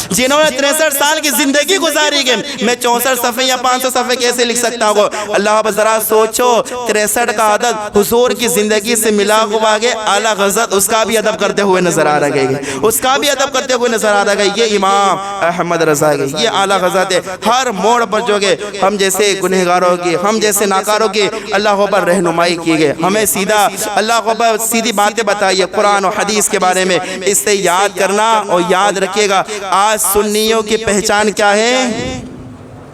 جنہوں نے 63 سال کی زندگی گزاری گئی، میں 64 صفحے یا 500 صفحے کیسے لکھ سکتا ہوں؟ اللہ اب ذرا سوچو، 63 کا عدد حضور کی زندگی سے ملا ہوا ہے، اعلیٰ حضرت اس کا بھی ادب کرتے ہوئے نظر آ رہے ہیں، اس کا بھی ادب کرتے ہوئے نظر آ رہا ہے۔ یہ امام احمد رضا ہے، یہ اعلیٰ حضرت ہے۔ ہر موڑ پر جو ہے ہم جیسے گنہگاروں کی، ہم جیسے ناکاروں کی اللہ پر رہنمائی کی گئے، ہمیں سیدھا اللہ پر سیدھی باتیں بتائیے قرآن و حدیث کے بارے میں، اس سے یاد کرنا اور یاد رکھیے گا۔ آج سنیوں کی پہچان کیا ہے؟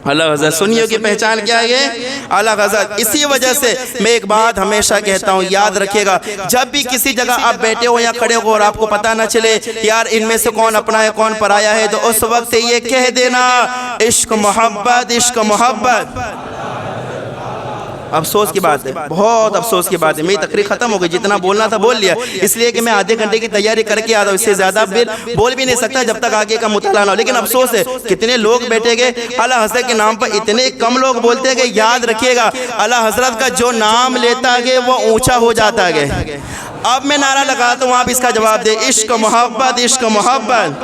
اللہ حضرت سنیوں کی پہچان کیا ہے؟ اللہ حضرت۔ اسی وجہ سے میں ایک بات ہمیشہ کہتا ہوں، یاد رکھیے گا، جب بھی کسی جگہ آپ بیٹھے ہو یا کھڑے ہو اور آپ کو پتہ نہ چلے یار ان میں سے کون اپنا ہے کون پرایا ہے، تو اس وقت یہ کہہ دینا عشق محبت، عشق محبت۔ افسوس کی بات ہے، بہت افسوس کی بات ہے، میری تقریر ختم ہو گئی، جتنا بولنا تھا بول لیا، اس لیے کہ میں آدھے گھنٹے کی تیاری کر کے آتا ہوں، اس سے زیادہ بول بھی نہیں سکتا جب تک آگے کا مطالعہ نہ ہو۔ لیکن افسوس ہے کتنے لوگ بیٹھے گئے اعلیٰ حضرت کے نام پر، اتنے کم لوگ بولتے گئے۔ یاد رکھیے گا اعلیٰ حضرت کا جو نام لیتا ہے وہ اونچا ہو جاتا ہے۔ اب میں نعرہ لگاتا ہوں، آپ اس کا جواب دیں، عشق محبت، عشق محبت۔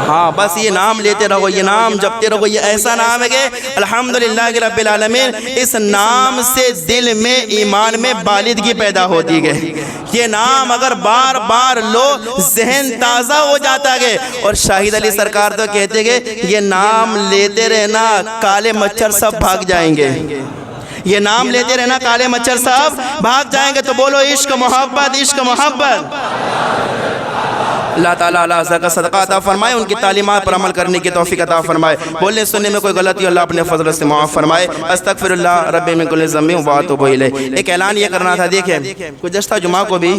ہاں بس یہ نام لیتے رہو، یہ نام جپتے رہو، یہ ایسا نام ہے کہ الحمدللہ رب العالمین، اس نام سے دل میں ایمان میں بالدگی پیدا ہوتی ہے۔ یہ نام اگر بار بار لو ذہن تازہ ہو جاتا ہے۔ اور شاہد علی سرکار تو کہتے ہیں یہ نام لیتے رہنا کالے مچھر سب بھاگ جائیں گے، یہ نام لیتے رہنا کالے مچھر سب بھاگ جائیں گے۔ تو بولو عشق محبت، عشق محبت۔ اللہ تعالیٰ اعلیٰ حضرت کا صدقہ عطا فرمائے، ان کی تعلیمات پر عمل کرنے کی توفیق عطا فرمائے، بولنے سننے میں کوئی غلطی اللہ اپنے فضل سے معاف فرمائے۔ استغفر اللہ رب من کل ذنب و اتوب الیہ۔ ایک اعلان یہ کرنا تھا، دیکھیں گزشتہ جمعہ کو بھی